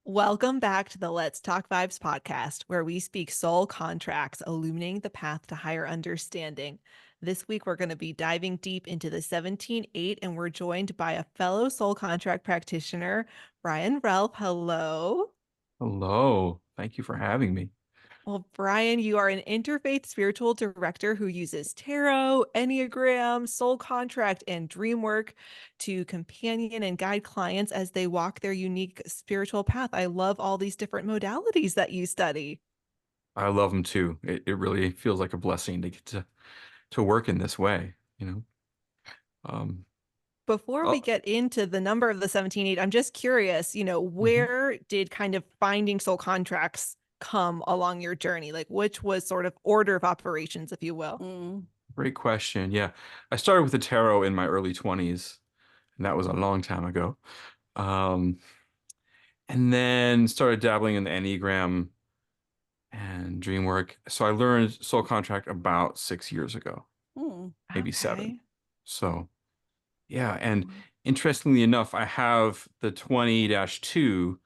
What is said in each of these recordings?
Welcome back to the Let's Talk Vibes podcast, where we speak soul contracts, illuminating the path to higher understanding. This week, we're going to be diving deep into the 17-8, and we're joined by a fellow soul contract practitioner, Brian Relph. Hello. Hello. Thank you for having me. Well, Brian, you are an Interfaith Spiritual Director who uses tarot, Enneagram, soul contract, and Dreamwork to companion and guide clients as they walk their unique spiritual path. I love all these different modalities that you study. I love them too. It really feels like a blessing to get to work in this way, you know. Um, Before we oh, get into the number of the 17-8, I'm just curious, mhm. where did kind of finding soul contracts come along your journey? Like, which was sort of order of operations, if you will? Great question. Yeah. I started with the tarot in my early 20s, and that was a long time ago. Um, and then started dabbling in the Enneagram and Dreamwork. So I learned soul contract about 6 years ago, maybe seven. Okay. So yeah, and interestingly enough, I have the 20-2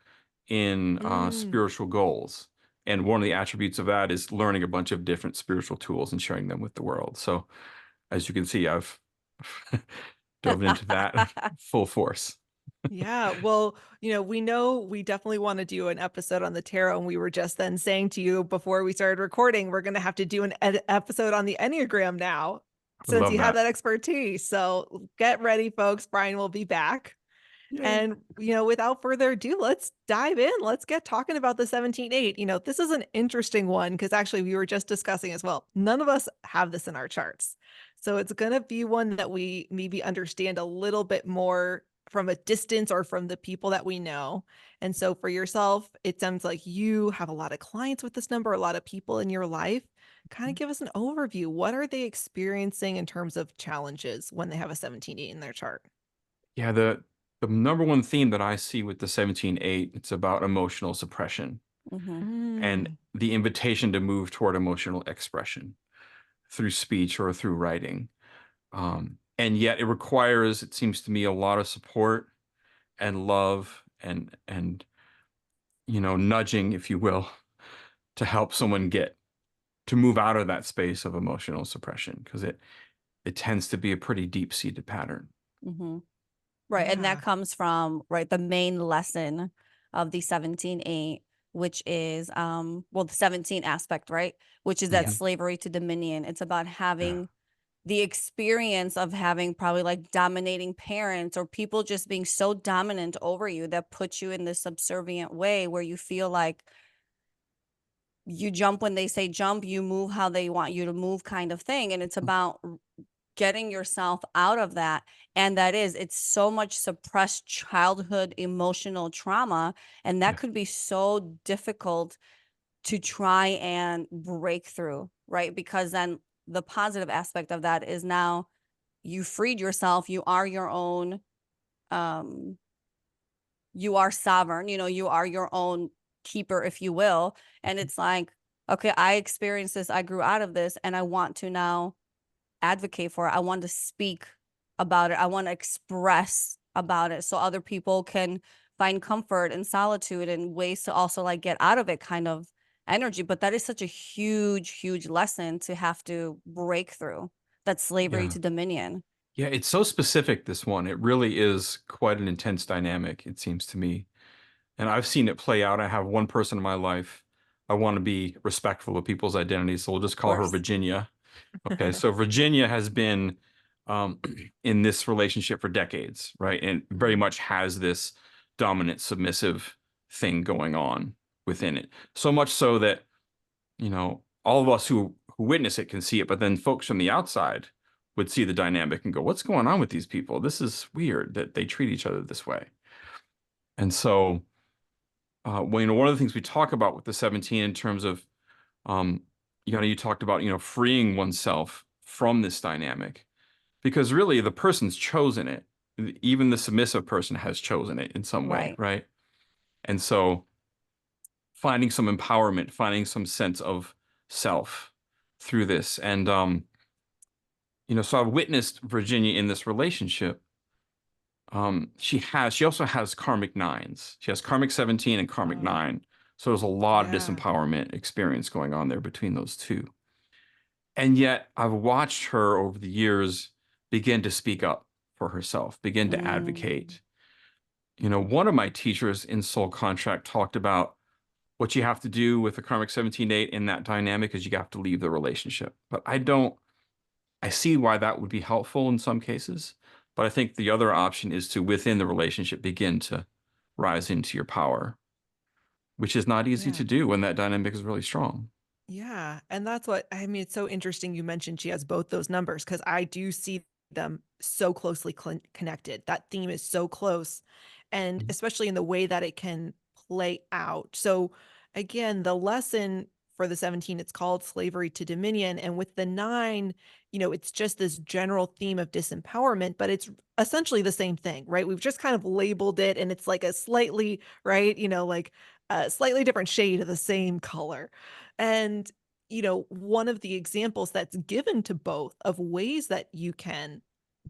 in Mm. spiritual goals. And one of the attributes of that is learning a bunch of different spiritual tools and sharing them with the world. So as you can see, I've dove into that full force. Yeah, well, we know we definitely want to do an episode on the tarot, and we were just then saying to you before we started recording, we're going to have to do an episode on the Enneagram now, I since love you have that. that expertise. So get ready, folks. Brian will be back. Yay. And, without further ado, let's dive in. Let's get talking about the 17-8. This is an interesting one because actually we were just discussing as well. None of us have this in our charts. So it's going to be one that we maybe understand a little bit more from a distance or from the people that we know. And so for yourself, it sounds like you have a lot of clients with this number, a lot of people in your life. Kind of give us an overview. What are they experiencing in terms of challenges when they have a 17-8 in their chart? Yeah, the number one theme that I see with the 17-8, it's about emotional suppression and Mm. the invitation to move toward emotional expression through speech or through writing. And yet it requires, it seems to me, a lot of support and love and nudging, if you will, to help someone get to move out of that space of emotional suppression because it tends to be a pretty deep-seated pattern. Mm-hmm. Right. And that Yeah. comes from, right, the main lesson of the 17-8, which is, well, the 17 aspect, right? Which is that Mhm. slavery to dominion. It's about Yeah. having the experience of having probably like dominating parents or people just being so dominant over you that put you in this subservient way where you feel like you jump when they say jump, you move how they want you to move kind of thing. And it's about getting yourself out of that. And it's so much suppressed childhood emotional trauma. And that Yeah. could be so difficult to try and break through, right? Because then the positive aspect of that is now you freed yourself. You are your own, um, you are sovereign, you are your own keeper, if you will. And it's like, okay, I experienced this, I grew out of this, and I want to now advocate for it. I want to speak about it. I want to express about it so other people can find comfort and solitude and ways to also like get out of it kind of energy. But that is such a huge, huge lesson to have to break through that slavery Yeah. to dominion. Yeah, it's so specific, this one. It really is quite an intense dynamic, it seems to me. And I've seen it play out. I have one person in my life. I want to be respectful of people's identities, so we'll just Of call her course. Virginia. Okay, so Virginia has been um, in this relationship for decades, right? And very much has this dominant, submissive thing going on within it. So much so that, all of us who witness it can see it, but then folks from the outside would see the dynamic and go, "What's going on with these people? This is weird that they treat each other this way." And so, well, one of the things we talk about with the 17 in terms of, um, you talked about, freeing oneself from this dynamic because really the person's chosen it. Even the submissive person has chosen it in some way, Right. right? And so finding some empowerment, finding some sense of self through this. And, so I've witnessed Virginia in this relationship, she also has karmic 9s. She has karmic 17 and karmic 9. So there's a lot of Yeah. disempowerment experience going on there between those two. And yet I've watched her over the years begin to speak up for herself, begin to advocate. You know, one of my teachers in Soul Contract talked about what you have to do with the karmic 17-8 in that dynamic is you have to leave the relationship. But I see why that would be helpful in some cases. But I think the other option is to, within the relationship, begin to rise into your power, which is not easy Yeah. to do when that dynamic is really strong. Yeah. And that's what I mean. It's so interesting you mentioned she has both those numbers because I do see them so closely connected. That theme is so close. And Mhm. especially in the way that it can play out. So, again, the lesson for the 17, it's called slavery to dominion. And with the 9, it's just this general theme of disempowerment, but it's essentially the same thing, right? We've just kind of labeled it and it's like a slightly, right? Like a slightly different shade of the same color. And, one of the examples that's given to both of ways that you can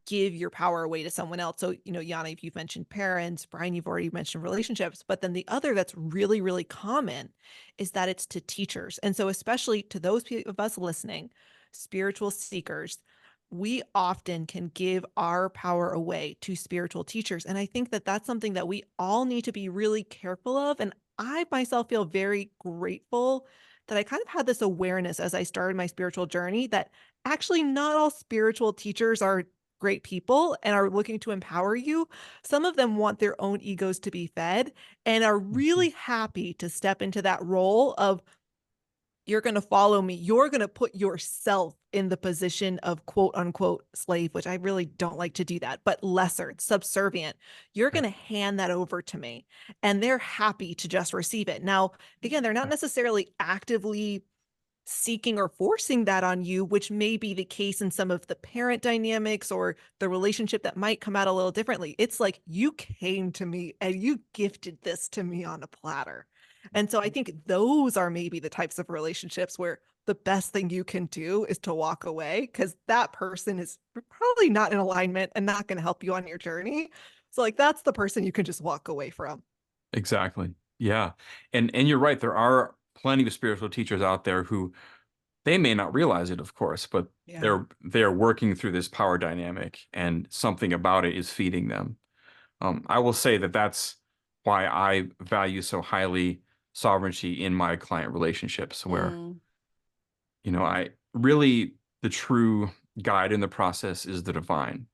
give your power away to someone else. So, Yiannah, if you've mentioned parents, Brian, you've already mentioned relationships, but then the other that's really, really common is that it's to teachers. And so, especially to those of us listening, spiritual seekers, we often can give our power away to spiritual teachers. And I think that that's something that we all need to be really careful of. And I myself feel very grateful that I kind of had this awareness as I started my spiritual journey that actually not all spiritual teachers are great people and are looking to empower you. Some of them want their own egos to be fed and are really happy to step into that role of you're going to follow me. You're going to put yourself in the position of quote unquote slave, which I really don't like to do that, but lesser, subservient. You're going to hand that over to me. And they're happy to just receive it. Now, again, they're not necessarily actively seeking or forcing that on you, which may be the case in some of the parent dynamics or the relationship that might come out a little differently. It's like you came to me and you gifted this to me on a platter. And so I think those are maybe the types of relationships where the best thing you can do is to walk away because that person is probably not in alignment and not going to help you on your journey. So like that's the person you can just walk away from. Exactly. Yeah. And you're right. There are plenty of spiritual teachers out there who they may not realize it, of course, but Yeah. they're working through this power dynamic and something about it is feeding them. I will say that that's why I value so highly sovereignty in my client relationships, where, I really, the true guide in the process is the divine,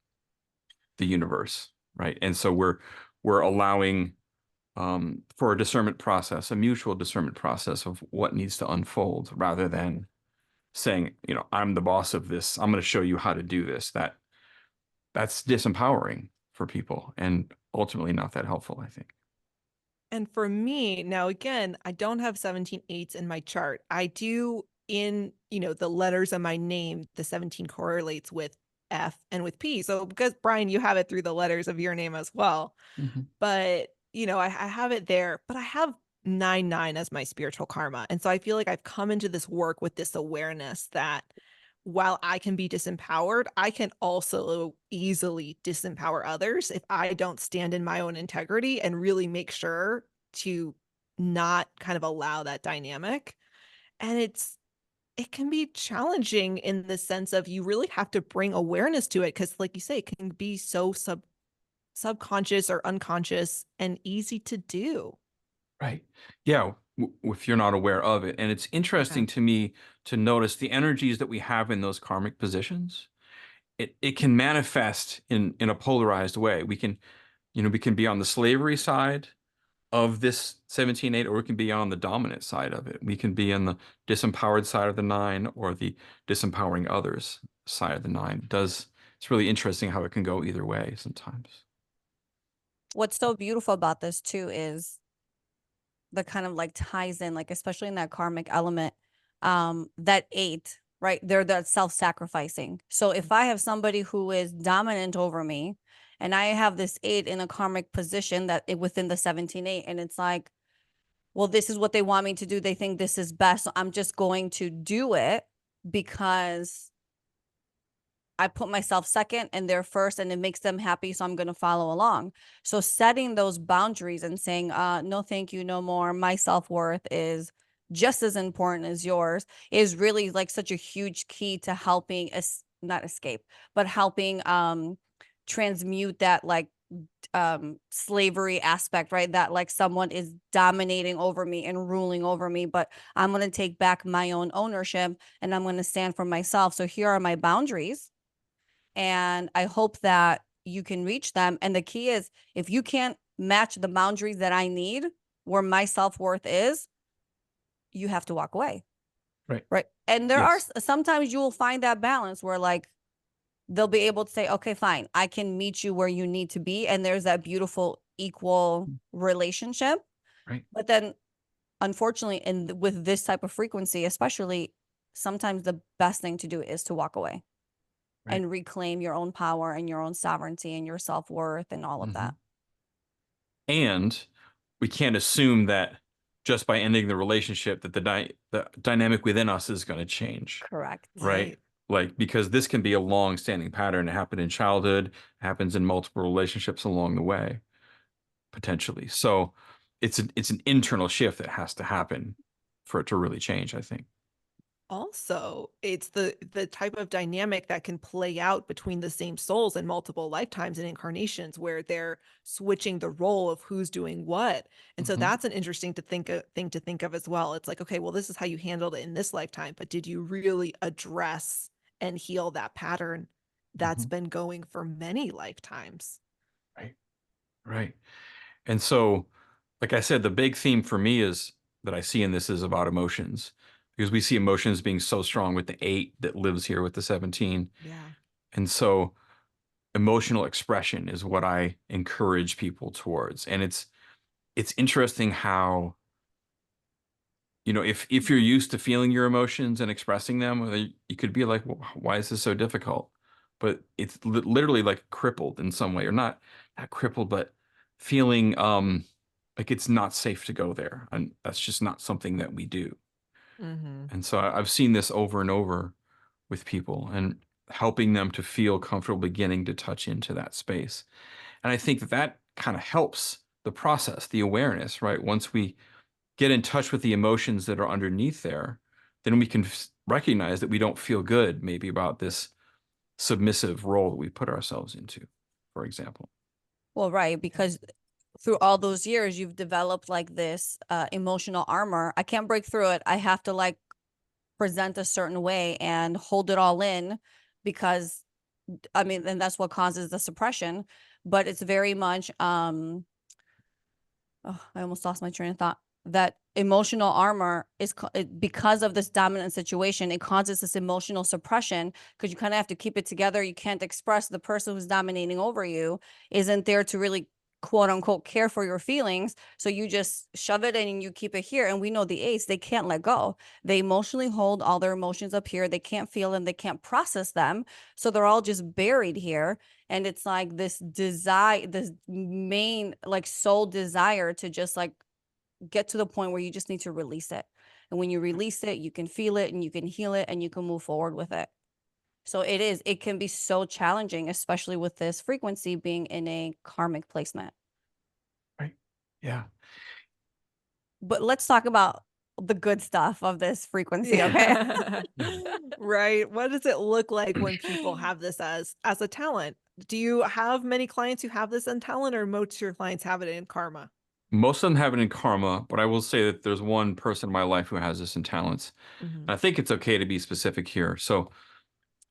the universe, right? And so we're allowing for a discernment process, a mutual discernment process of what needs to unfold rather than saying, I'm the boss of this. I'm going to show you how to do this. That's disempowering for people and ultimately not that helpful, I think. And for me, now again, I don't have 17/8s in my chart. I do in, the letters of my name, the 17 correlates with F and with P. So because Brian, you have it through the letters of your name as well. Mhm. But, I have it there, but I have 9/9 as my spiritual karma. And so I feel like I've come into this work with this awareness that while I can be disempowered, I can also easily disempower others if I don't stand in my own integrity and really make sure to not kind of allow that dynamic. And it can be challenging in the sense of you really have to bring awareness to it because like you say, it can be so subconscious or unconscious and easy to do. Right. Yeah. If you're not aware of it. And it's Yeah. interesting to me to notice the energies that we have in those karmic positions. It can manifest in a polarized way. We can be on the slavery side of this 17/8, or we can be on the dominant side of it. We can be on the disempowered side of the 9 or the disempowering others side of the 9. It's really interesting how it can go either way sometimes. What's so beautiful about this too is the kind of like ties in, like especially in that karmic element, that 8, right? They're that self-sacrificing. So if I have somebody who is dominant over me and I have this 8 in a karmic position within the 17/8, and it's like, well, this is what they want me to do. They think this is best. So I'm just going to do it because I put myself second and they're first, and it makes them happy, so I'm going to follow along. So setting those boundaries and saying, no, thank you, no more. My self-worth is just as important as yours is really like such a huge key to helping us not escape, but helping transmute that like slavery aspect, right? That like someone is dominating over me and ruling over me, but I'm going to take back my own ownership and I'm going to stand for myself. So here are my boundaries. And I hope that you can reach them. And the key is, if you can't match the boundaries that I need where my self-worth is, you have to walk away. Right. Right. And there Yes. are sometimes you will find that balance where like they'll be able to say, okay, fine, I can meet you where you need to be. And there's that beautiful equal relationship. Right. But then unfortunately, with this type of frequency, especially, sometimes the best thing to do is to walk away. Right. And reclaim your own power and your own sovereignty and your self-worth and all of that. And we can't assume that just by ending the relationship that the dynamic within us is going to change. Correct. Right? Like, because this can be a long-standing pattern. It happened in childhood, happens in multiple relationships along the way, potentially. So it's an internal shift that has to happen for it to really change, I think. Also, it's the type of dynamic that can play out between the same souls in multiple lifetimes and incarnations, where they're switching the role of who's doing what. And so that's an interesting thing to think of as well. It's like, okay, well, this is how you handled it in this lifetime, but did you really address and heal that pattern that's been going for many lifetimes? Right. And so, like I said, the big theme for me is that I see in this is about emotions, because we see emotions being so strong with the 8 that lives here with the 17. Yeah. And so emotional expression is what I encourage people towards. And it's interesting how, you know, if you're used to feeling your emotions and expressing them, you could be like, well, why is this so difficult? But it's literally like crippled in some way, or not crippled, but feeling like it's not safe to go there. And that's just not something that we do. And so I've seen this over and over with people, and helping them to feel comfortable beginning to touch into that space. And I think that kind of helps the process, the awareness, right? Once we get in touch with the emotions that are underneath there, then we can recognize that we don't feel good maybe about this submissive role that we put ourselves into, for example. Well, right, because through all those years, you've developed like this emotional armor. I can't break through it. I have to like present a certain way and hold it all in, because I mean, and that's what causes the suppression. But it's very much I almost lost my train of thought. That emotional armor is because of this dominant situation, it causes this emotional suppression, because you kind of have to keep it together. You can't express. The person who's dominating over you isn't there to really quote unquote care for your feelings, so you just shove it in and you keep it here. And we know the 8s, they can't let go. They emotionally hold all their emotions up here. They can't feel them, they can't process them, so they're all just buried here. And it's like this desire, this main like soul desire to just like get to the point where you just need to release it. And when you release it, you can feel it and you can heal it and you can move forward with it. So it can be so challenging, especially with this frequency being in a karmic placement. Right. Yeah. But let's talk about the good stuff of this frequency, okay? Right. What does it look like when people have this as a talent? Do you have many clients who have this in talent, or most of your clients have it in karma? Most of them have it in karma, but I will say that there's one person in my life who has this in talents. And I think it's okay to be specific here. So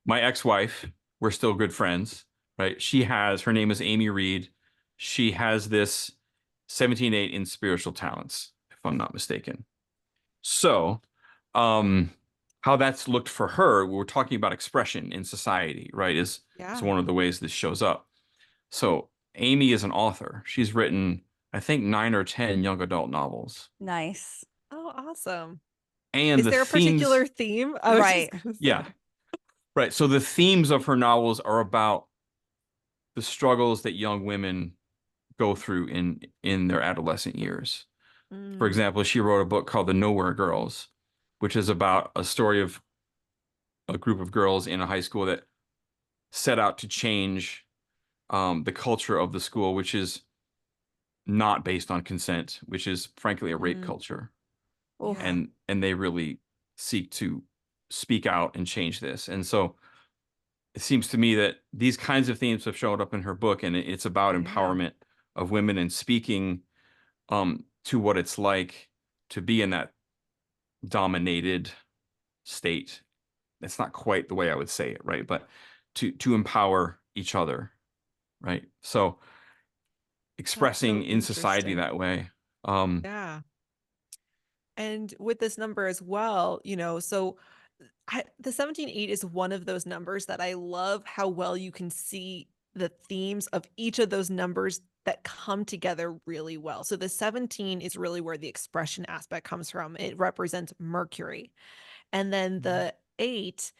my ex-wife, we're still good friends, right? Her name is Amy Reed. She has this 17-8 in spiritual talents, if I'm not mistaken. So, how that's looked for her, we're talking about expression in society, right? Is one of the ways this shows up. So Amy is an author. She's written, I think, 9 or 10 young adult novels. Nice. Oh, awesome. And is there a particular theme? Right. Yeah. Right. So the themes of her novels are about the struggles that young women go through in their adolescent years. For example, she wrote a book called The Nowhere Girls, which is about a story of a group of girls in a high school that set out to change the culture of the school, which is not based on consent, which is frankly a rape culture. Oof. Yeah. And they really seek to speak out and change this. And so it seems to me that these kinds of themes have showed up in her book, and it's about Yeah. empowerment of women and speaking to what it's like to be in that dominated state. That's not quite the way I would say it, right? But to empower each other, right? So That's so expressing in society interesting. that way. Yeah. And with this number as well, so the 17.8 is one of those numbers that I love how well you can see the themes of each of those numbers that come together really well. So the 17 is really where the expression aspect comes from. It represents Mercury. And then the 8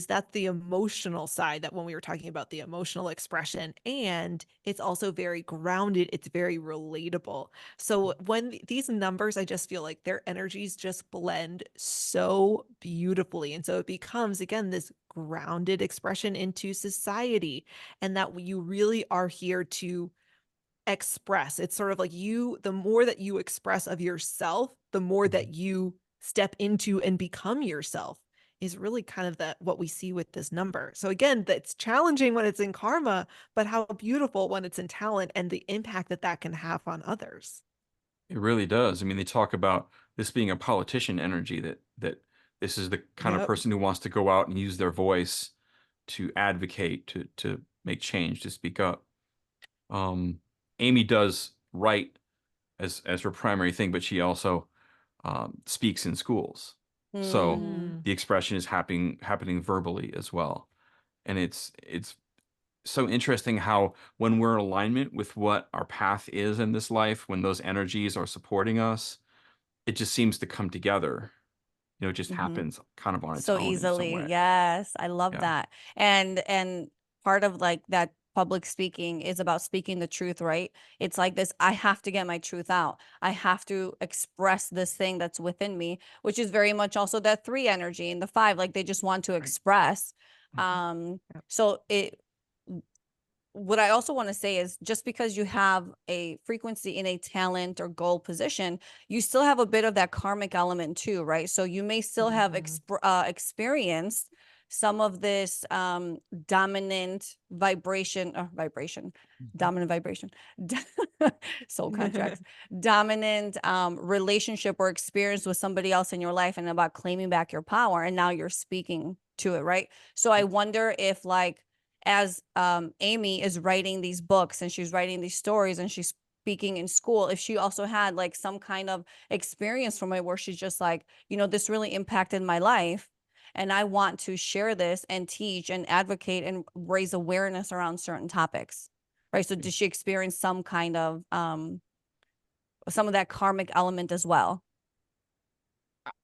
that's the emotional side, that when we were talking about the emotional expression, and it's also very grounded, it's very relatable. So when these numbers, I just feel like their energies just blend so beautifully. And so it becomes, again, this grounded expression into society, and that you really are here to express. It's sort of like the more that you express of yourself, the more that you step into and become yourself, is really kind of what we see with this number. So again, that's challenging when it's in karma, but how beautiful when it's in talent, and the impact that that can have on others. It really does. I mean, they talk about this being a politician energy, that this is the kind of Yep. person who wants to go out and use their voice to advocate, to make change, to speak up. Amy does write as her primary thing, but she also speaks in schools. So Mm. the expression is happening verbally as well. And it's so interesting how when we're in alignment with what our path is in this life, when those energies are supporting us, it just seems to come together. It just happens kind of on its So own in some easily. way. Yes, I love Yeah. that. And part of like that public speaking is about speaking the truth, right? It's like this, I have to get my truth out. I have to express this thing that's within me, which is very much also that 3 energy and the 5, like they just want to Right. express. Mhm. Yep. So what I also want to say is, just because you have a frequency in a talent or goal position, you still have a bit of that karmic element too, right? So you may still have experienced some of this dominant vibration, dominant vibration, soul contracts, dominant relationship or experience with somebody else in your life, and about claiming back your power. And now you're speaking to it, right? So I wonder if, like, as Amy is writing these books and she's writing these stories and she's speaking in school, if she also had like some kind of experience from it where she's just like, this really impacted my life, and I want to share this and teach and advocate and raise awareness around certain topics, right? So did she experience some kind of some of that karmic element as well?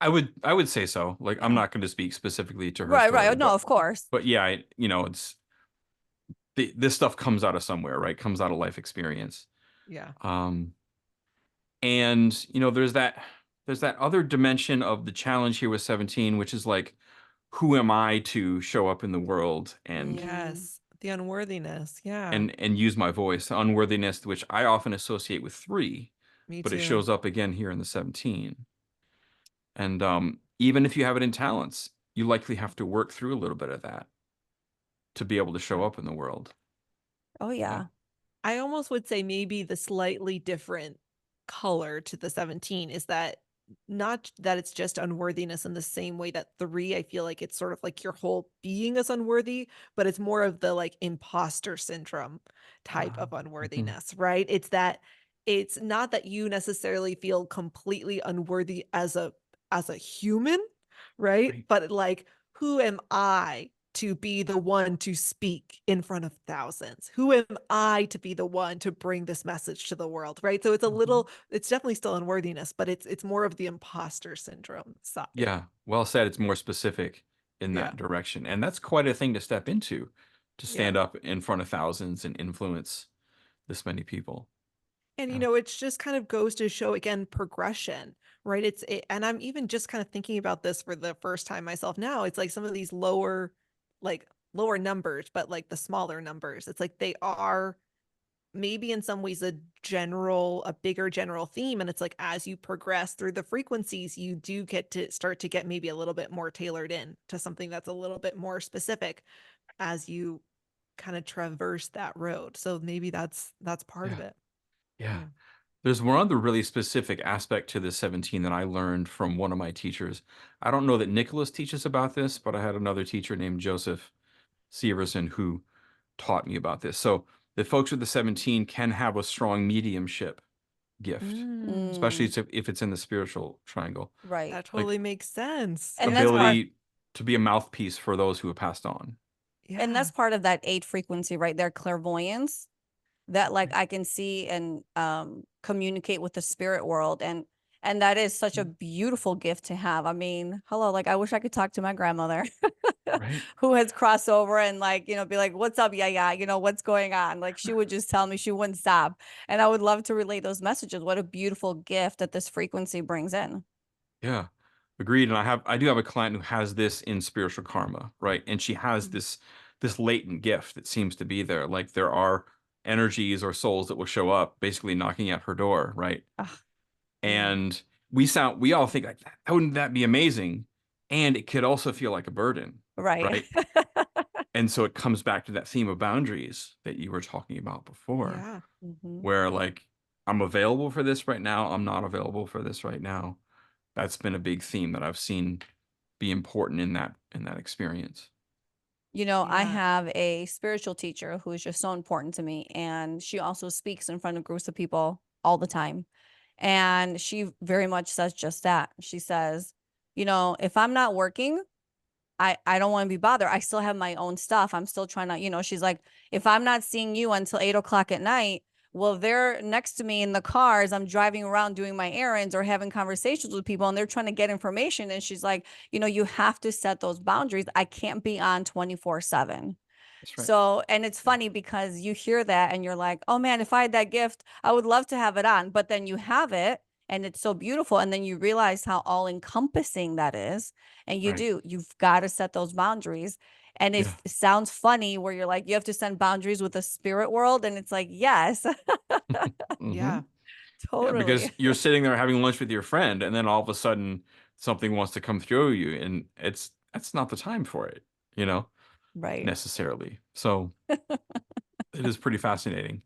I would say so. Like, I'm Yeah. not going to speak specifically to her Right, story, right. No, of course. but yeah, it's this stuff comes out of somewhere, right? Comes out of life experience. Yeah. And there's that other dimension of the challenge here with 17, which is like, who am I to show up in the world and Yes. The unworthiness. Yeah. use my voice? Unworthiness, which I often associate with 3, Me but it too. shows up again here in the 17. And even if you have it in talents, you likely have to work through a little bit of that to be able to show up in the world. Oh yeah. I almost would say maybe the slightly different color to the 17 is that, not that it's just unworthiness in the same way that 3, I feel like it's sort of like your whole being is unworthy, but it's more of the like imposter syndrome type of unworthiness, right? It's not that you necessarily feel completely unworthy as a human, right? Right. But like, who am I to be the one to speak in front of thousands? Who am I to be the one to bring this message to the world, right? So it's definitely still unworthiness, but it's more of the imposter syndrome side. Yeah, well said. It's more specific in Yeah. that direction. And that's quite a thing to step into, to Yeah. stand up in front of thousands and influence this many people. And Yeah. it just kind of goes to show again progression, right? And I'm even just kind of thinking about this for the first time myself now. It's like some of these lower, like lower numbers, but like the smaller numbers. It's like they are maybe in some ways a bigger general theme. And it's like, as you progress through the frequencies, you do get to start to get maybe a little bit more tailored in to something that's a little bit more specific as you kind of traverse that road. So maybe that's part of Yeah. it. Yeah. Yeah. There's one other really specific aspect to the 17 that I learned from one of my teachers. I don't know that Nicholas teaches about this, but I had another teacher named Joseph Severson who taught me about this. So the folks with the 17 can have a strong mediumship gift, especially Mm, if it's in the spiritual triangle. right. That Like totally makes sense. And that's part ability to be a mouthpiece for those who have passed on. and Yeah. that's part of that 8 frequency, right? Their clairvoyance that like I can see and communicate with the spirit world, and that is such a beautiful gift to have. I mean, hello, like I wish I could talk to my grandmother Right. who has crossed over and like, you know, be like, what's up? Yeah, yeah, you know, what's going on? Like she would just tell me, she wouldn't stop. And I would love to relay those messages. What a beautiful gift that this frequency brings in. Yeah. Agreed. And I do have a client who has this in spiritual karma, right? And she has Mm. this latent gift that seems to be there. Like there are energies or souls that will show up basically knocking at her door, right? Ugh, Yeah. And we all think like that, wouldn't that be amazing? And it could also feel like a burden, right. right? And so it comes back to that theme of boundaries that you were talking about before, Yeah. Mhm. where like I'm available for this right now, I'm not available for this right now. That's been a big theme that I've seen be important in that experience. You know, I Yeah. have a spiritual teacher who is just so important to me, and she also speaks in front of groups of people all the time. And she very much says just that. She says, you know, if I'm not working, I don't want to be bothered. I still have my own stuff. I'm still trying to, you know, she's like, if I'm not seeing you until 8 o'clock at night, well, they're next to me in the cars. I'm driving around doing my errands or having conversations with people and they're trying to get information. And she's like, you know, you have to set those boundaries. I can't be on 24/7. That's right. So, and it's Yeah. funny because you hear that and you're like, oh man, if I had that gift, I would love to have it on. But then you have it and it's so beautiful. And then you realize how all encompassing that is. And Right. you've got to set those boundaries. And Yeah. it sounds funny where you're like, you have to set boundaries with the spirit world. And it's like, yes, Hmm. Yeah. Yeah, because totally. you're sitting there having lunch with your friend, and then all of a sudden something wants to come through you, and that's not the time for it, you know, Right. necessarily. So it is pretty fascinating.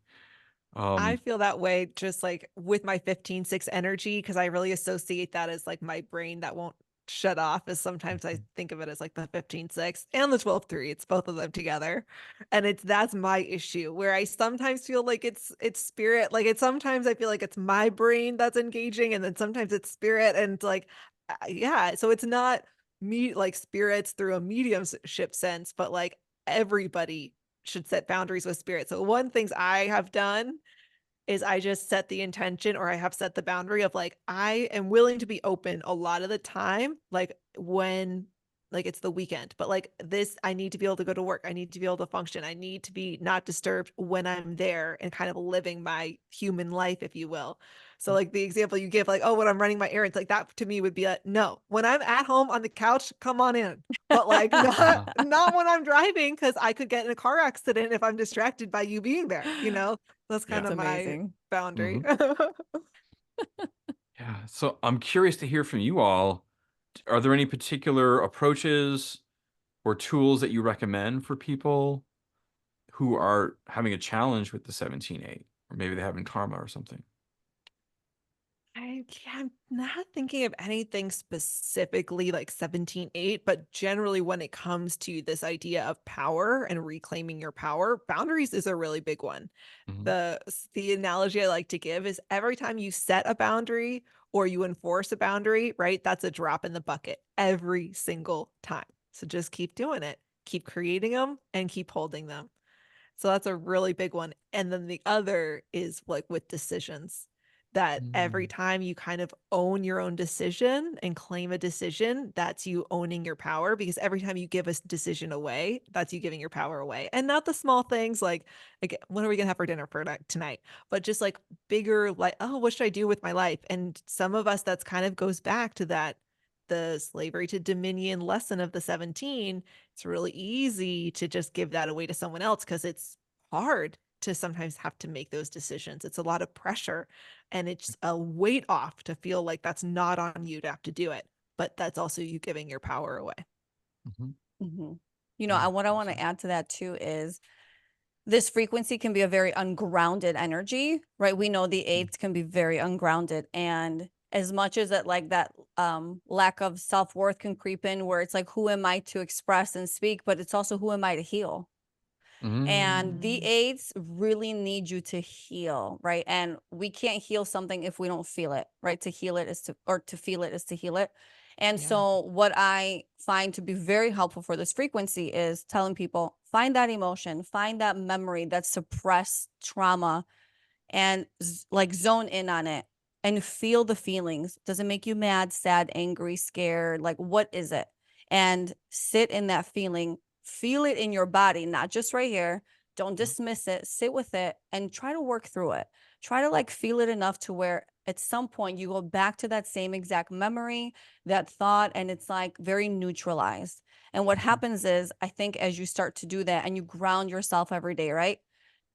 I Um, feel that way just like with my 15/6 energy because I really associate that as like my brain that won't shut off. As sometimes I think of it as like the 15/6 and the 12/3. It's both of them together. And that's my issue where I sometimes feel like it's spirit. Like it's sometimes I feel like it's my brain that's engaging and then sometimes it's spirit and it's like yeah, so it's not me like spirits through a mediumship sense, but like everybody should set boundaries with spirit. So one things I have done is I just set the intention or I have set the boundary of like, I am willing to be open a lot of the time, like when like it's the weekend, but like this, I need to be able to go to work. I need to be able to function. I need to be not disturbed when I'm there and kind of living my human life, if you will. So like the example you give, like, oh, when I'm running my errands, like that to me would be like, no, when I'm at home on the couch, come on in. But like not uh-huh. not when I'm driving because I could get in a car accident if I'm distracted by you being there, you know? That's kind Yeah. It's of my amazing. boundary. Hmm. Yeah. So I'm curious to hear from you all. Are there any particular approaches or tools that you recommend for people who are having a challenge with the 17/8, or maybe they have in karma or something? I'm not thinking of anything specifically like 17/8, but generally when it comes to this idea of power and reclaiming your power, boundaries is a really big one. Hmm. The analogy I like to give is every time you set a boundary or you enforce a boundary, right? That's a drop in the bucket every single time. So just keep doing it. Keep creating them and keep holding them. So that's a really big one. And then the other is like with decisions that every Mm. time you kind of own your own decision and claim a decision, that's you owning your power because every time you give a decision away, that's you giving your power away. And not the small things like what are we going to have for dinner for tonight? But just like bigger, like, oh, what should I do with my life? And some of us, that's kind of goes back to that the slavery to dominion lesson of the 17, it's really easy to just give that away to someone else because it's hard to sometimes have to make those decisions. It's a lot of pressure and it's a weight off to feel like that's not on you to have to do it, but that's also you giving your power away. Mm-hmm. You know, what I want to add to that too is this frequency can be a very ungrounded energy, right? We know the eights can be very ungrounded. And as much as that, like that lack of self-worth can creep in where it's like, who am I to express and speak? But it's also, who am I to heal? And the eights really need you to heal, right? And we can't heal something if we don't feel it, right? To heal it is to, or to feel it is to heal it. And so what I find to be very helpful for this frequency is telling people, find that emotion, find that memory, that suppressed trauma, and like zone in on it and feel the feelings. Does it make you mad, sad, angry, scared? Like, what is it? And sit in that feeling, feel it in your body, not just right here. Don't dismiss it, sit with it and try to work through it. Try to like feel it enough to where at some point you go back to that same exact memory, that thought, and it's like very neutralized. And what happens is, I think as you start to do that and you ground yourself every day, right?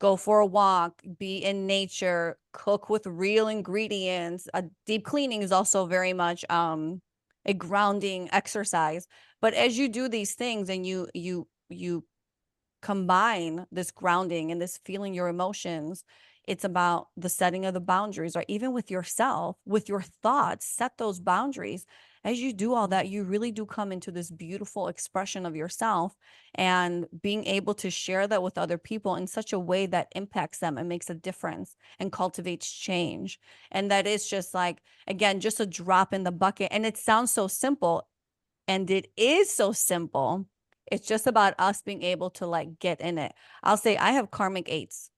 Go for a walk, be in nature, cook with real ingredients. A deep cleaning is also very much a grounding exercise. But as you do these things and you combine this grounding and this feeling your emotions, it's about the setting of the boundaries, right? Even with yourself, with your thoughts, set those boundaries. As you do all that, you really do come into this beautiful expression of yourself and being able to share that with other people in such a way that impacts them and makes a difference and cultivates change. And that is just like, again, just a drop in the bucket. And it sounds so simple, and it is so simple. It's just about us being able to like get in it. I'll say I have karmic eights.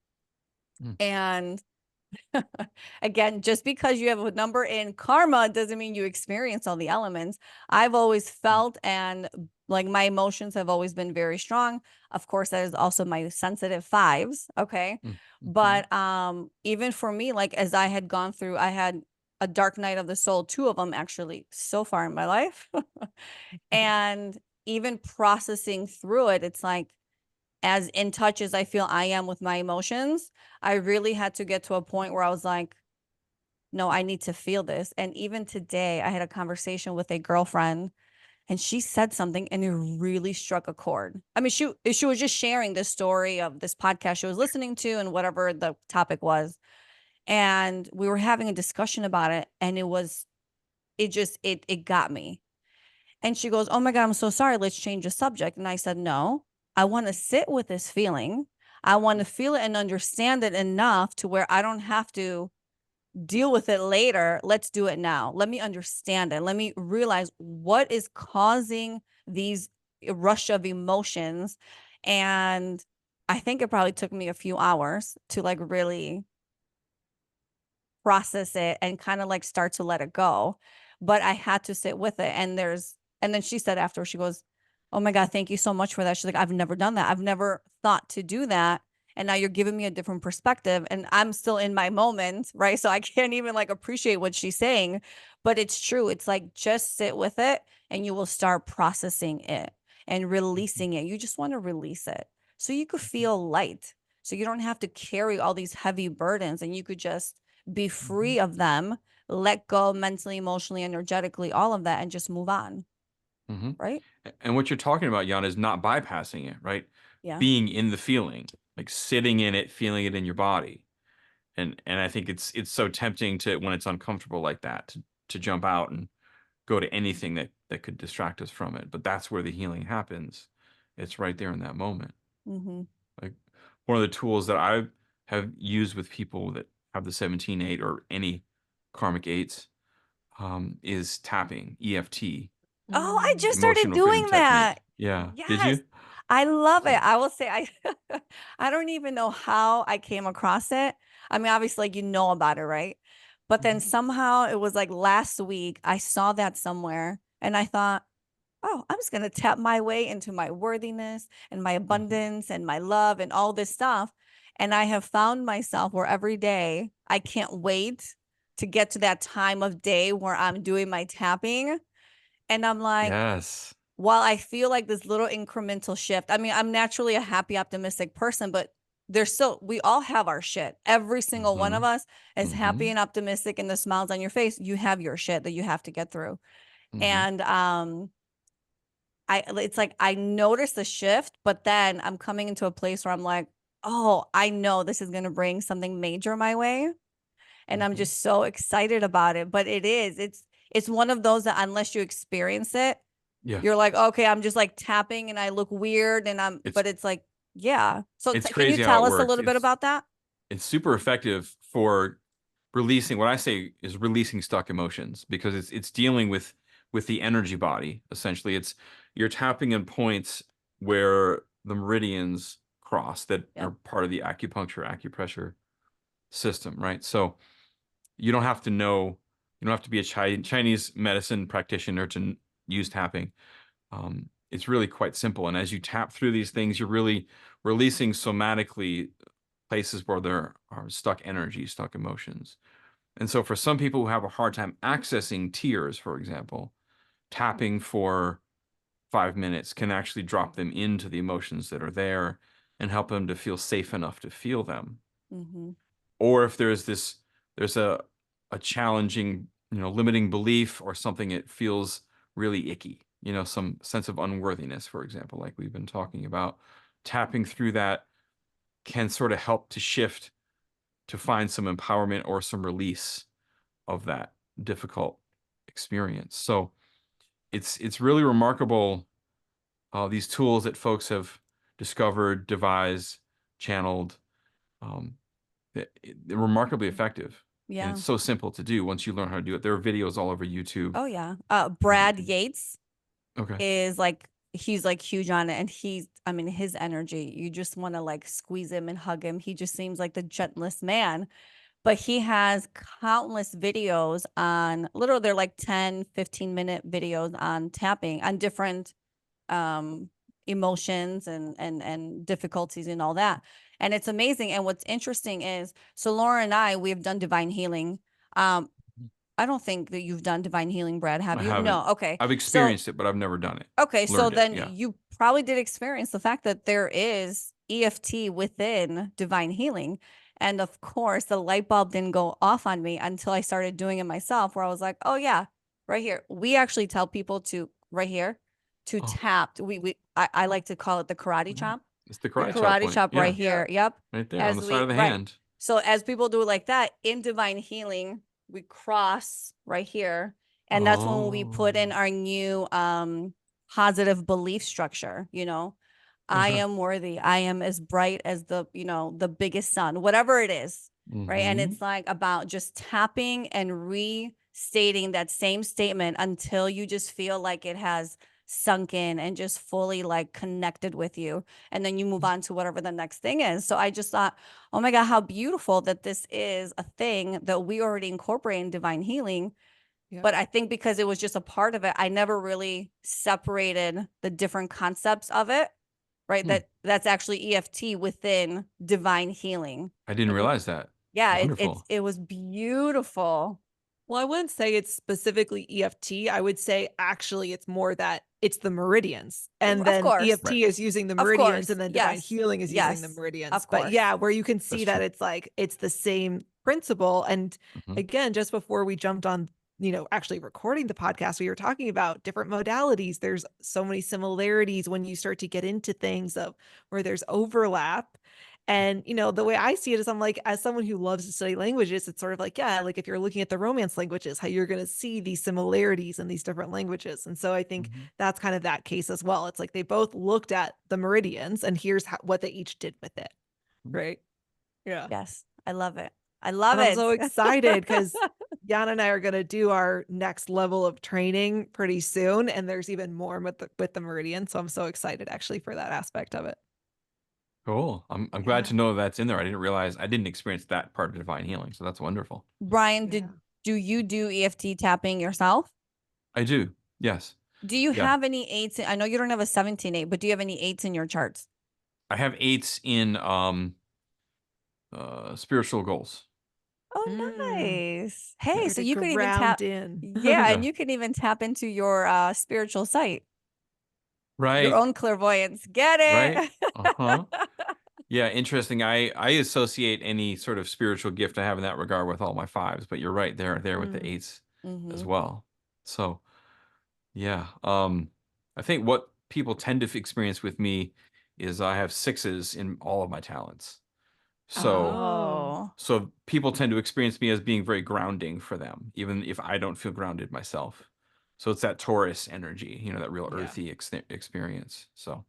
And again, just because you have a number in karma doesn't mean you experience all the elements. I've always felt and like my emotions have always been very strong. Of course, that is also my sensitive fives. Okay. But even for me, like as I had gone through, I had a dark night of the soul, 2 of them actually so far in my life. And even processing through it, it's like, as in touch as I feel I am with my emotions, I really had to get to a point where I was like, no, I need to feel this. And even today, I had a conversation with a girlfriend and she said something and it really struck a chord. I mean, she was just sharing this story of this podcast she was listening to and whatever the topic was. And we were having a discussion about it. And it got me. And she goes, oh my God, I'm so sorry. Let's change the subject. And I said, no, I want to sit with this feeling. I want to feel it and understand it enough to where I don't have to deal with it later. Let's do it now. Let me understand it. Let me realize what is causing these rush of emotions. And I think it probably took me a few hours to like really process it and kind of like start to let it go. But I had to sit with it. And then she said after, she goes, oh my God, thank you so much for that. She's like, I've never done that. I've never thought to do that. And now you're giving me a different perspective and I'm still in my moment, right? So I can't even like appreciate what she's saying, but it's true. It's like, just sit with it and you will start processing it and releasing it. You just want to release it so you could feel light. So you don't have to carry all these heavy burdens and you could just be free of them, let go mentally, emotionally, energetically, all of that, and just move on. Right? And what you're talking about, Yiannah, is not bypassing it, right? Yeah. Being in the feeling, like sitting in it, feeling it in your body. And I think it's so tempting to, when it's uncomfortable like that, to jump out and go to anything that could distract us from it. But that's where the healing happens. It's right there in that moment. Like one of the tools that I have used with people that have the 17-8 or any karmic eights is tapping, EFT. Oh, I just started Emotional freedom doing that. technique. Yeah. Did Yes. you? I love it. I will say I don't even know how I came across it. I mean, obviously, like, you know about it, right? But then somehow it was like last week I saw that somewhere and I thought, oh, I'm just going to tap my way into my worthiness and my abundance and my love and all this stuff. And I have found myself where every day I can't wait to get to that time of day where I'm doing my tapping. And I'm like, Yes. while I feel like this little incremental shift, I mean, I'm naturally a happy, optimistic person, but we all have our shit. Every single one of Mhm. us is happy Mhm. and optimistic, and the smiles on your face. You have your shit that you have to get through. Mhm. And it's like I notice the shift, but then I'm coming into a place where I'm like, oh, I know this is gonna bring something major my way. And I'm Mhm. just so excited about it. But it's one of those that unless you experience it, Yeah. you're like, okay, I'm just like tapping and I look weird It's but it's like, yeah. So it's can you crazy how tell it us a works. little bit about that? It's super effective for releasing, what I say is releasing stuck emotions, because it's dealing with the energy body. Essentially, you're tapping in points where the meridians cross that are Yep. part of the acupressure system, right? So you don't have to know, you don't have to be a Chinese medicine practitioner to use tapping. It's really quite simple. And as you tap through these things, you're really releasing somatically places where there are stuck energy, stuck emotions. And so for some people who have a hard time accessing tears, for example, tapping for 5 minutes can actually drop them into the emotions that are there and help them to feel safe enough to feel them. Mm-hmm. Or if there's a challenging, limiting belief or something, it feels really icky, some sense of unworthiness, for example, like we've been talking about, tapping through that can sort of help to shift, to find some empowerment or some release of that difficult experience. So it's really remarkable, these tools that folks have discovered, devised, channeled. Um, they're remarkably effective, and Yeah. it's so simple to do once you learn how to do it. There are videos all over YouTube. Oh yeah. that you Brad can- Yates Okay. is like he's like huge on it, and I mean his energy, you just want to like squeeze him and hug him. He just seems like the gentlest man. But he has countless videos on literally they're like 10-15 minute videos on tapping on different um emotions and difficulties and all that. And it's amazing. And what's interesting is, so Laura and we've done divine healing. I don't think that you've done divine healing, Brad, have I you? haven't. No. Okay. I've So experienced it, but I've never done it. okay, so Learned it. then Yeah. you probably did experience the fact that there is EFT within divine healing. And of course, the light bulb didn't go off on me until I started doing it myself, where I was like, oh, yeah, right here. We actually tell people to, right here, to Oh, tap. I like to call it the karate mhm. chop. It's the The karate chop karate point. chop right Yeah, Yeah. here. Yep. right there on the side of the Right. hand. So as people do it like that, in divine healing, we cross right here. And that's when we put in Oh, our new positive belief structure, I okay. am worthy. I am as bright as the biggest sun, whatever it is. Right. And Mm-hmm. it's like about just tapping and restating that same statement until you just feel like it has sunk in and just fully like connected with you. And then you move on to whatever the next thing is. So I just thought, oh my God, how beautiful that this is a thing that we already incorporate in divine healing. Yeah. But I think because it was just a part of it, I never really separated the different concepts of it, right? Hmm. That's actually EFT within divine healing. I didn't And realize that. yeah, Wonderful. it was beautiful. Well, I wouldn't say it's specifically EFT. I would say actually it's more that it's the meridians. And Of then course. EFT Right. is using the Of meridians, course. and then divine Yes. healing is using the Yes. meridians. Of But course. yeah, where you can That's see that true. it's like it's the same principle. And Mhm. again, just before we jumped on, actually recording the podcast, we were talking about different modalities. There's so many similarities when you start to get into things of where there's overlap. And, the way I see it is I'm like, as someone who loves to study languages, it's sort of like, yeah, like if you're looking at the Romance languages, how you're going to see these similarities in these different languages. And so I think Mhm. that's kind of that case as well. It's like they both looked at the meridians and here's what they each did with it. Mhm. Right. Yeah. Yes. I love it. I love And I'm it. so excited because Yiannah and I are going to do our next level of training pretty soon. And there's even more with the meridian. So I'm so excited actually for that aspect of it. Cool. I'm glad Yeah. to know that's in there. I didn't experience that part of divine healing, so that's wonderful. Brian, Yeah. do you do EFT tapping yourself? I do. Yes. Do you Yeah. have any eights? I know you don't have a 17-8, but do you have any eights in your charts? I have 8s in spiritual goals. Oh, nice. Hey, Better so to you could even ground tap. in. Yeah, Yeah. and you can even tap into your spiritual sight, your Right. own clairvoyance. Get Right. it? Uh-huh. Yeah, interesting. I associate any sort of spiritual gift I have in that regard with all my fives, but you're right, they're there with the Mm. eights as Mm-hmm. well. So yeah. I think what people tend to experience with me is I have sixes in all of my talents. So Oh. Oh, so people tend to experience me as being very grounding for them, even if I don't feel grounded myself. So it's that Taurus energy, that real Yeah. earthy experience. So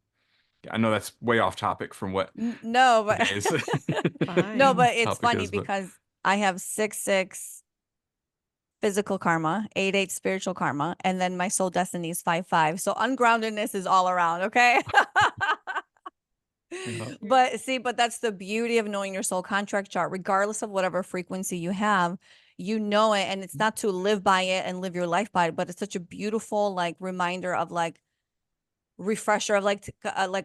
yeah, I know that's way off topic from what no, but today's no, Fine. but it's topic funny is, but because I have 6/6 physical karma, 8/8 spiritual karma, and then my soul destiny is 5/5. So ungroundedness is all around, okay? yeah. But that's the beauty of knowing your soul contract chart, regardless of whatever frequency you have, you know it, and it's not to live by it and live your life by it, but it's such a beautiful like reminder of like refresher of like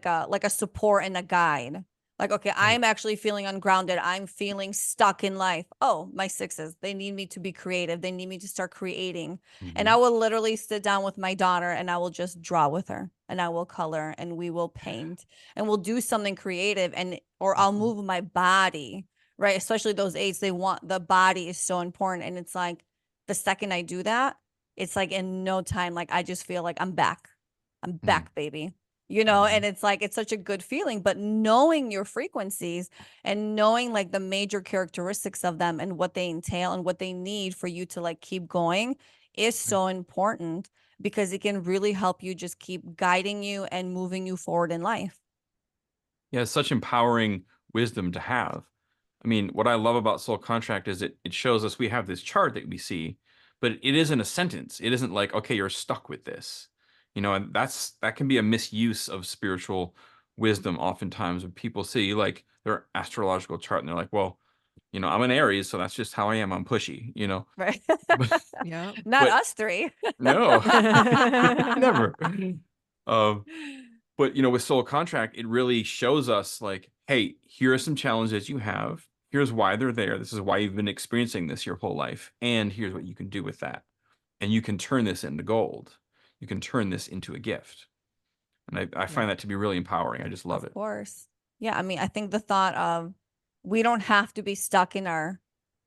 a support and a guide. Like, okay, Right. I'm actually feeling ungrounded. I'm feeling stuck in life. Oh, my sixes, they need me to be creative. They need me to start creating. And I Mhm. will literally sit down with my daughter and I will just draw with her and I will color and we will paint and we'll do something creative or I'll Mhm. move my body, right? Especially those eights, the body is so important. And it's like the second I do that, it's like in no time, like I just feel like I'm back, Mm. baby. Mhm. And it's like it's such a good feeling, but knowing your frequencies and knowing like the major characteristics of them and what they entail and what they need for you to like keep going is Right. so important because it can really help you just keep guiding you and moving you forward in life. Yeah, it's such empowering wisdom to have. I mean, what I love about Soul Contract is it shows us we have this chart that we see, but it isn't a sentence. It isn't like, okay, you're stuck with this. And that can be a misuse of spiritual wisdom oftentimes when people see like their astrological chart and they're like, well, I'm an Aries, so that's just how I am. I'm pushy. Right. But Yeah. Not but us three. no, never. Um, but with Soul Contract, it really shows us like, hey, here are some challenges you have. Here's why they're there. This is why you've been experiencing this your whole life. And here's what you can do with that. And you can turn this into gold. You can turn this into a gift. And I Yeah. find that to be really empowering. I just love Of it. course. Yeah. I mean, I think the thought of we don't have to be stuck in our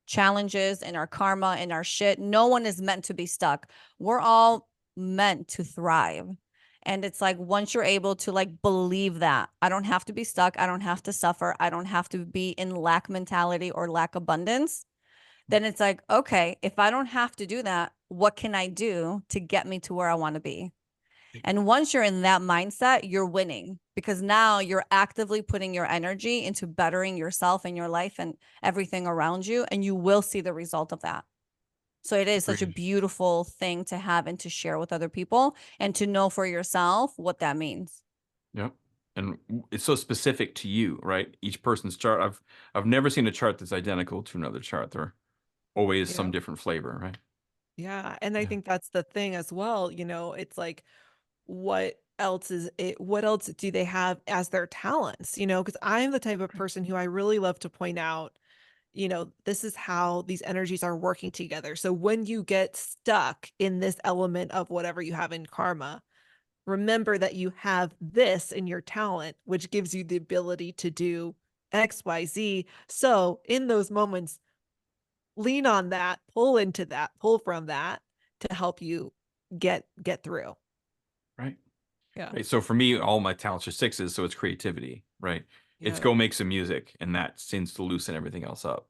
challenges and our karma and our shit. No one is meant to be stuck. We're all meant to thrive. And it's like once you're able to like believe that I don't have to be stuck, I don't have to suffer, I don't have to be in lack mentality or lack abundance, then it's like, okay, if I don't have to do that, what can I do to get me to where I want to be? And once you're in that mindset, you're winning because now you're actively putting your energy into bettering yourself and your life and everything around you. And you will see the result of that. So it is such a Agreed. beautiful thing to have and to share with other people and to know for yourself what that means. Yep. And it's so specific to you, right? Each person's chart. I've never seen a chart that's identical to another chart. They're always Yeah. some different flavor, right? Yeah. And I Yeah. think that's the thing as well. It's like, what else do they have as their talents? Because I'm the type of person who I really love to point out, this is how these energies are working together. So when you get stuck in this element of whatever you have in karma, remember that you have this in your talent, which gives you the ability to do XYZ. So in those moments, lean on that, pull into that, pull from that to help you get through. Right. Yeah. Right. So for me, all my talents are sixes, so it's creativity, right? It's Yeah. go make some music, and that seems to loosen everything else up.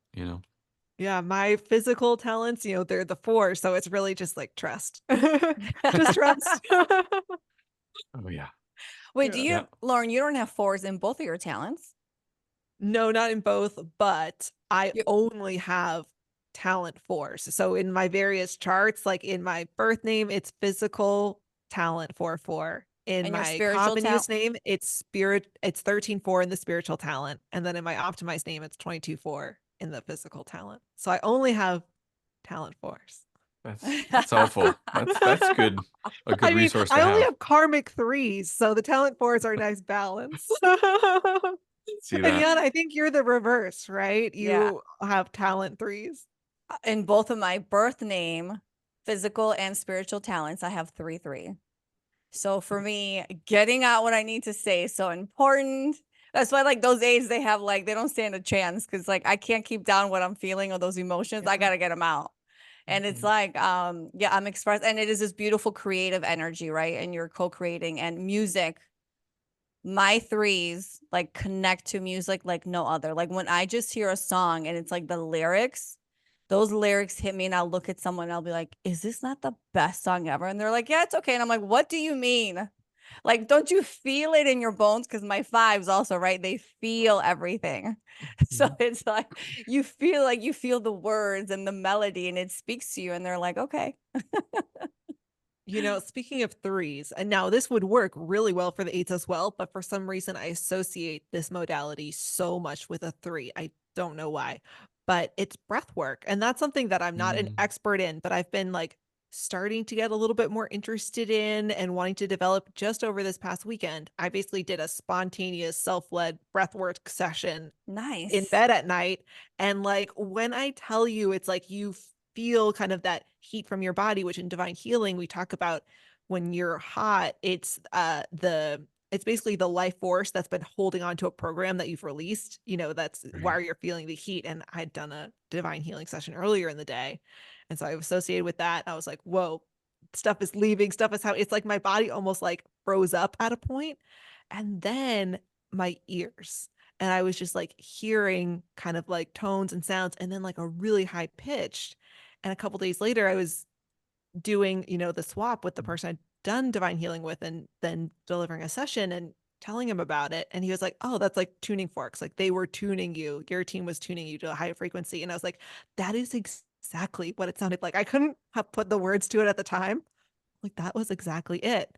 Yeah, my physical talents, they're the four, so it's really just like trust. Just trust. Oh yeah. Wait, Yeah. Lauren, you don't have fours in both of your talents? No, not in both, but I You- only have talent fours. So in my various charts, like in my birth name, it's physical talent 4/4. In And your my spiritual common talent? use name, it's 13/4 in the spiritual talent. And then in my optimized name, it's 22/4 in the physical talent. So I only have talent fours. That's helpful. That's good. A good I mean, resource to I only have. have karmic threes, so the talent fours are a nice balance. See And that? Yiannah, I think you're the reverse, right? Yeah. You have talent threes. In both of my birth name, physical and spiritual talents, I have 3-3. So for me, getting out what I need to say is so important. That's why like those A's, they have like, they don't stand a chance because like I can't keep down what I'm feeling or those emotions. I got to get them out. And it's like, yeah, I'm expressed. And it is this beautiful creative energy, right? And you're co-creating, and music. My 3s like connect to music like no other. Like when I just hear a song and it's like the lyrics, those lyrics hit me, and I'll look at someone and I'll be like, is this not the best song ever? And they're like, yeah, it's okay. And I'm like, what do you mean? Like, don't you feel it in your bones? Because my 5s also, right? They feel everything. So it's like you feel the words and the melody, and it speaks to you, and they're like, okay. Speaking of 3s, and now this would work really well for the 8s as well, but for some reason I associate this modality so much with a 3. I don't know why, but it's breath work. And that's something that I'm not an expert in, but I've been like starting to get a little bit more interested in and wanting to develop just over this past weekend. I basically did a spontaneous self-led breath work session in Nice. bed at night. And like when I tell you, it's like you feel kind of that heat from your body, which in divine healing we talk about when you're hot, it's basically the life force that's been holding on to a program that you've released. That's why you're feeling the heat. And I'd done a divine healing session earlier in the day. And so I was associated with that. I was like, whoa, stuff is leaving, stuff is how it's like my body almost like froze up at a point. And then my ears. And I was just like hearing kind of like tones and sounds, and then like a really high pitched. And a couple days later, I was doing, the swap with the person I'd done divine healing with, and then delivering a session and telling him about it. And he was like, oh, that's like tuning forks. Like they were tuning you. Your team was tuning you to a higher frequency. And I was like, that is exactly what it sounded like. I couldn't have put the words to it at the time. Like that was exactly it.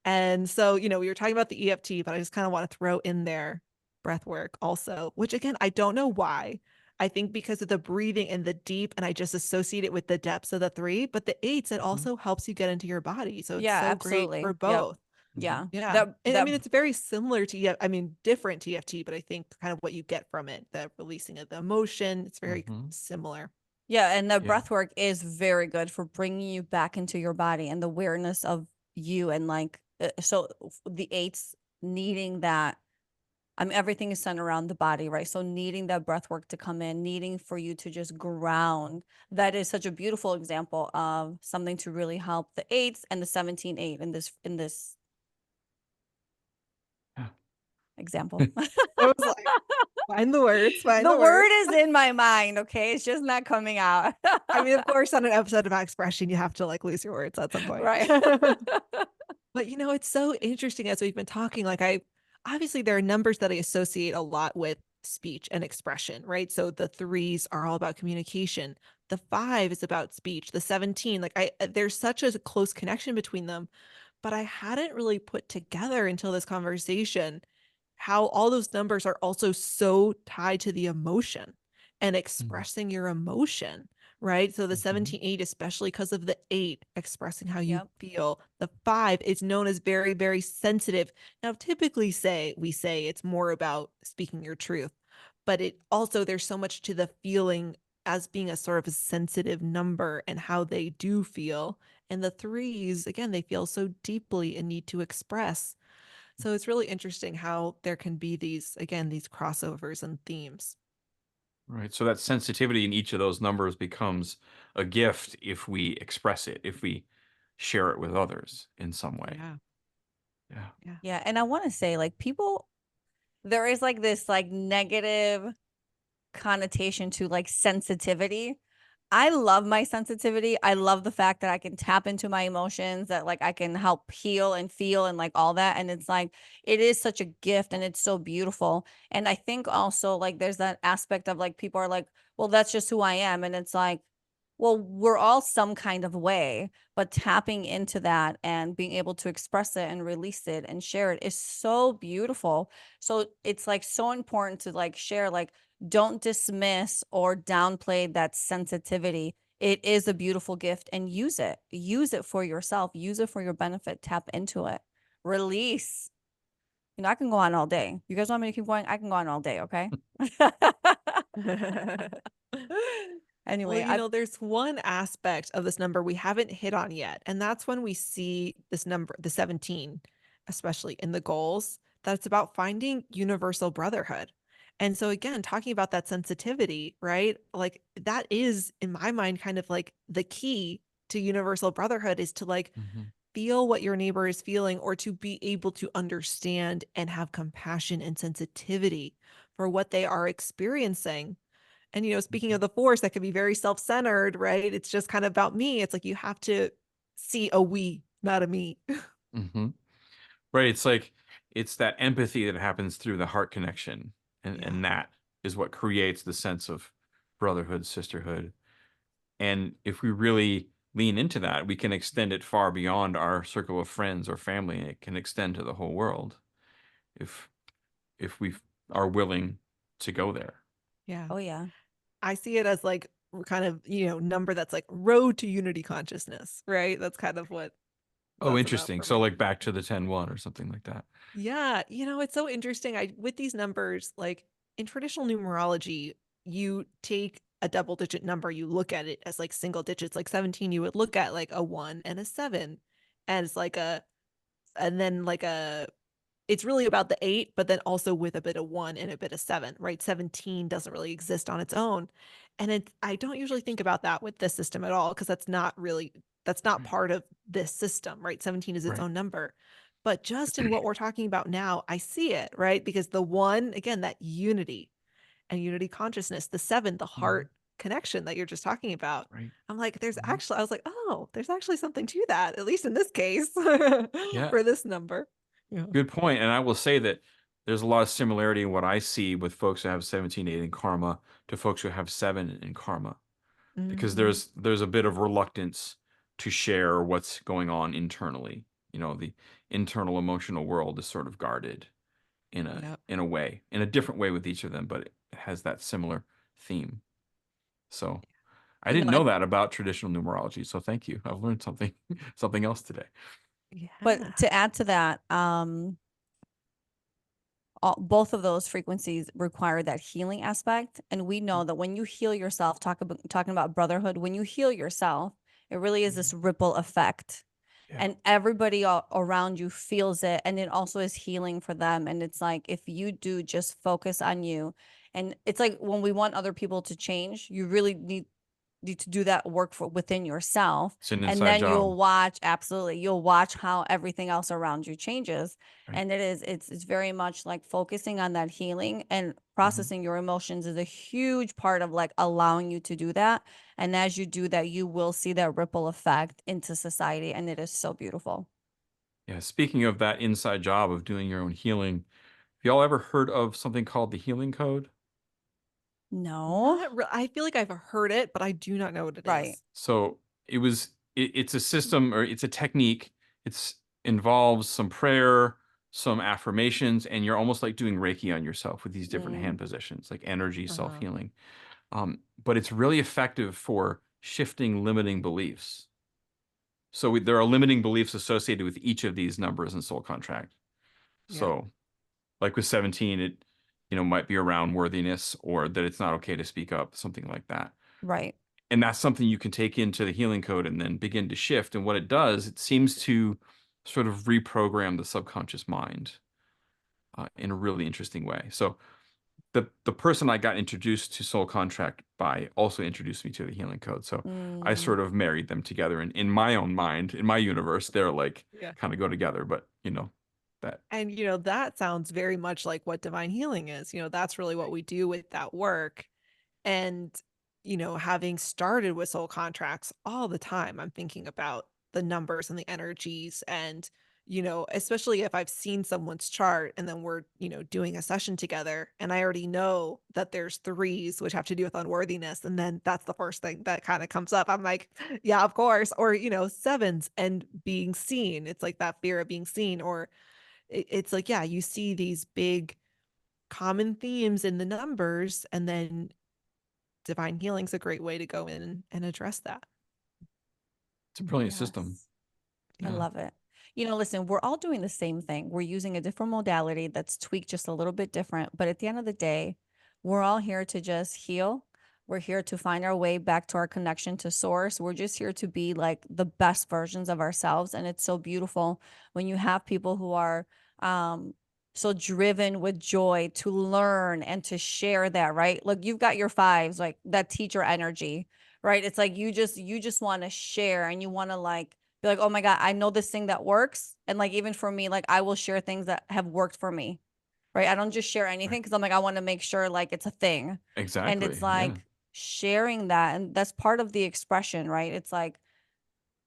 And so, we were talking about the EFT, but I just kind of want to throw in there breath work also, which again, I don't know why. I think because of the breathing and the deep, and I just associate it with the depths of the 3, but the 8s, it also helps you get into your body. So it's Yeah, so great absolutely. for Yep. both. Yeah. Yeah. And I mean, it's very similar to, different to EFT, but I think kind of what you get from it, the releasing of the emotion, it's very similar. Yeah, and the breath work is very good for bringing you back into your body and the awareness of you, and like so the 8s needing that. I mean, everything is centered around the body, right? So needing that breath work to come in, needing for you to just ground. That is such a beautiful example of something to really help the 8s and the 17-8 in this example. It was like, find the words, find The the word words. is in my mind, okay? It's just not coming out. I mean, of course, on an episode of Expression, you have to like lose your words at some point. Right. But it's so interesting as we've been talking. Like obviously there are numbers that I associate a lot with speech and expression, right? So the 3s are all about communication. The 5 is about speech. The 17, like there's such a close connection between them, but I hadn't really put together until this conversation how all those numbers are also so tied to the emotion and expressing your emotion, right? So the 17-8, especially because of the 8 expressing how you feel. The 5 is known as very, very sensitive. Now, typically we say it's more about speaking your truth, but it also, there's so much to the feeling as being a sort of a sensitive number and how they do feel. And the 3s, again, they feel so deeply and need to express. So it's really interesting how there can be these crossovers and themes. Right. So that sensitivity in each of those numbers becomes a gift if we express it, if we share it with others in some way. Yeah. And I want to say, like, people, there is like this like negative connotation to like sensitivity. I love my sensitivity. I love the fact that I can tap into my emotions, that like I can help heal and feel and like all that. And it's like, it is such a gift and it's so beautiful. And I think also like there's that aspect of like people are like, well, that's just who I am. And it's like, well, we're all some kind of way, but tapping into that and being able to express it and release it and share it is so beautiful. So it's like so important to like share, like, don't dismiss or downplay that sensitivity. It is a beautiful gift, and use it. Use it for yourself. Use it for your benefit. Tap into it. Release. I can go on all day. You guys want me to keep going? I can go on all day, okay? Anyway, There's one aspect of this number we haven't hit on yet, and that's when we see this number, the 17, especially in the goals, that's about finding universal brotherhood. And so again, talking about that sensitivity, right? Like that is in my mind kind of like the key to universal brotherhood is to like Mhm. feel what your neighbor is feeling or to be able to understand and have compassion and sensitivity for what they are experiencing. And, speaking of the force, that can be very self-centered, right? It's just kind of about me. It's like you have to see a we, not a me. Mhm. Right. It's like it's that empathy that happens through the heart connection, and Yeah. that is what creates the sense of brotherhood, sisterhood. And if we really lean into that, we can extend it far beyond our circle of friends or family, and it can extend to the whole world if we are willing to go there. Yeah. oh yeah. I see it as like kind of, number that's like road to unity consciousness, right? That's kind of what Oh, that's about interesting. for So me. like back to the 10-1 or something like that. Yeah, it's so interesting. With these numbers, like in traditional numerology, you take a double digit number, you look at it as like single digits, like 17, you would look at like a 1 and a 7 as like and then like it's really about the 8, but then also with a bit of 1 and a bit of 7, right? 17 doesn't really exist on its own. And I don't usually think about that with this system at all because that's not part of this system, right? 17 is its Right. own number. But just in what we're talking about now, I see it, right? Because the 1, again, that unity and unity consciousness, the 7, the Mhm. heart connection that you're just talking about. Right. I'm like, Mhm. I was like, oh, there's actually something to that, at least in this case Yeah. for this number. Yeah. Good point. And I will say that there's a lot of similarity in what I see with folks who have 17-8 in karma to folks who have 7 in karma, because Mhm. there's a bit of reluctance to share what's going on internally. The internal emotional world is sort of guarded in a Yep. in a way, in a different way with each of them, but it has that similar theme. So I didn't know And that about traditional numerology. So thank you. I've learned something something else today. But yeah. to add to that, both of those frequencies require that healing aspect. And we know that when you heal yourself, talking about brotherhood, when you heal yourself, it really is this ripple effect. Yeah. And everybody around you feels it. And it also is healing for them. And it's like, if you do just focus on you, and it's like when we want other people to change, you really need to do that work within yourself, It's an and inside then job. you'll watch how everything else around you changes. Right. And it's very much like focusing on that healing and Mm-hmm. processing your emotions is a huge part of like allowing you to do that. And as you do that, you will see that ripple effect into society, and it is so beautiful. Yeah. Speaking of that inside job of doing your own healing, have y'all ever heard of something called the healing code? No. I feel like I've heard it, but I do not know what it Right. is. So it's a system, or it's a technique. It's involves some prayer, some affirmations, and you're almost like doing Reiki on yourself with these different hand positions, like energy Uh-huh. self-healing. But it's really effective for shifting limiting beliefs. So there are limiting beliefs associated with each of these numbers in soul contract. Yeah. So like with 17, it might be around worthiness, or that it's not okay to speak up, something like that. Right. And that's something you can take into the healing code and then begin to shift. And what it does, it seems to sort of reprogram the subconscious mind in a really interesting way. So the person I got introduced to soul contract by also introduced me to the healing code. So I Mm, sort of married them together. And in my own mind, in my universe, they're like Yeah. kind of go together. But that. And that sounds very much like what divine healing is. That's really what we do with that work. And, having started with soul contracts all the time, I'm thinking about the numbers and the energies. And, especially if I've seen someone's chart and then we're, doing a session together and I already know that there's 3s, which have to do with unworthiness. And then that's the first thing that kind of comes up. I'm like, yeah, of course. Or, 7s and being seen. It's like that fear of being seen. Or it's like, yeah, you see these big common themes in the numbers, and then divine healing's a great way to go in and address that. It's a brilliant system. Yes. I Yeah. love it. Listen, we're all doing the same thing. We're using a different modality that's tweaked just a little bit different. But at the end of the day, we're all here to just heal. We're here to find our way back to our connection to source. We're just here to be like the best versions of ourselves. And it's so beautiful when you have people who are so driven with joy to learn and to share that, right? Look, you've got your fives, like that teacher energy, right? It's like you just want to share, and you want to like be like, oh my God, I know this thing that works. And like, even for me, like I will share things that have worked for me, right? I don't just share anything because I'm like, I want to make sure like it's a thing. And Exactly. it's Yeah. like sharing that. And that's part of the expression, right? It's like,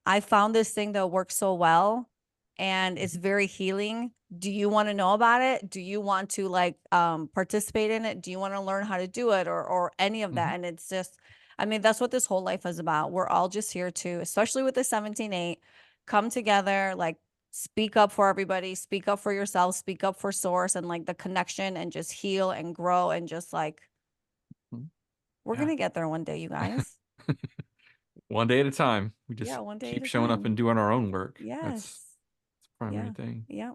I found this thing that works so well and it's very healing. Do you want to know about it? Do you want to like participate in it? Do you want to learn how to do it, or any of that? Mhm. And it's just, I mean, that's what this whole life is about. We're all just here to, especially with the 17-8, come together, like speak up for everybody, speak up for yourself, speak up for source, and like the connection, and just heal and grow, and just like, Mhm. we're Yeah. going to get there one day, you guys. One day at a time. We just Yeah, one day keep at a showing up time. and doing our own work. Yes. That's the primary Yeah. thing. Yeah.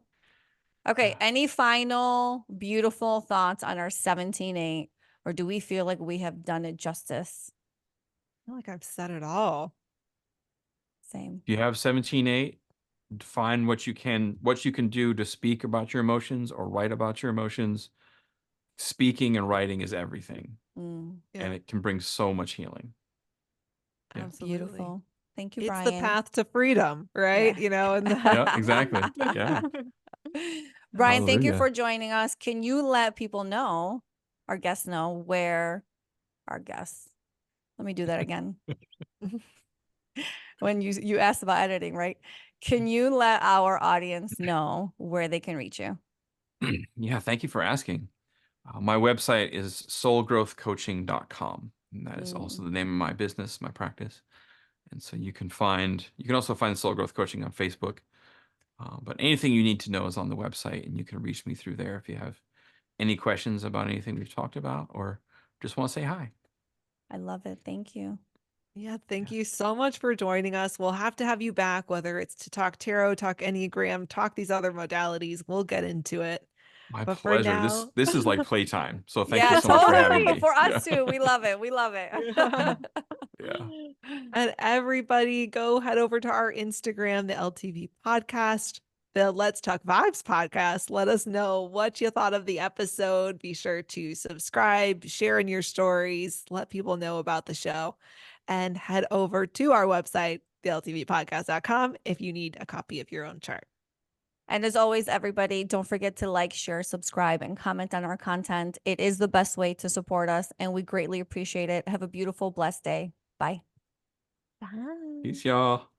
Okay. Yeah. Any final beautiful thoughts on our 17-8, or do we feel like we have done it justice? I feel like I've said it all. Same. If you have 17-8, find what you can do to speak about your emotions or write about your emotions. Speaking and writing is everything, Mm, Yeah, and it can bring so much healing. Yeah. absolutely. beautiful. Thank you, It's the Brian. path to freedom, right? Yeah. You know, and Yeah, exactly. Yeah. Brian, thank you Hallelujah. for joining us. Can you let people know, our guests know, where our guests, let me do that again. When you asked about editing, right? Can you let our audience know where they can reach you? Yeah, thank you for asking. My website is soulgrowthcoaching.com. And that is also the name of my business, my practice. And so you can also find Soul Growth Coaching on Facebook. But anything you need to know is on the website, and you can reach me through there if you have any questions about anything we've talked about or just want to say hi. I love it. Thank you. yeah, thank you so much for joining us. We'll have to have you back, whether it's to talk tarot, talk Enneagram, talk these other modalities. We'll get into it. My But for pleasure. now, This is like playtime. So thank you Yeah, so much for having totally. me. For Yeah. us too. We love it. We love it. Yeah. and everybody go head over to our Instagram, the LTV podcast, the Let's Talk Vibes podcast. Let us know what you thought of the episode. Be sure to subscribe, share in your stories, let people know about the show, and head over to our website, theltvpodcast.com, if you need a copy of your own chart. And as always, everybody, don't forget to like, share, subscribe, and comment on our content. It is the best way to support us, and we greatly appreciate it. Have a beautiful, blessed day. Bye. Bye. Peace, y'all.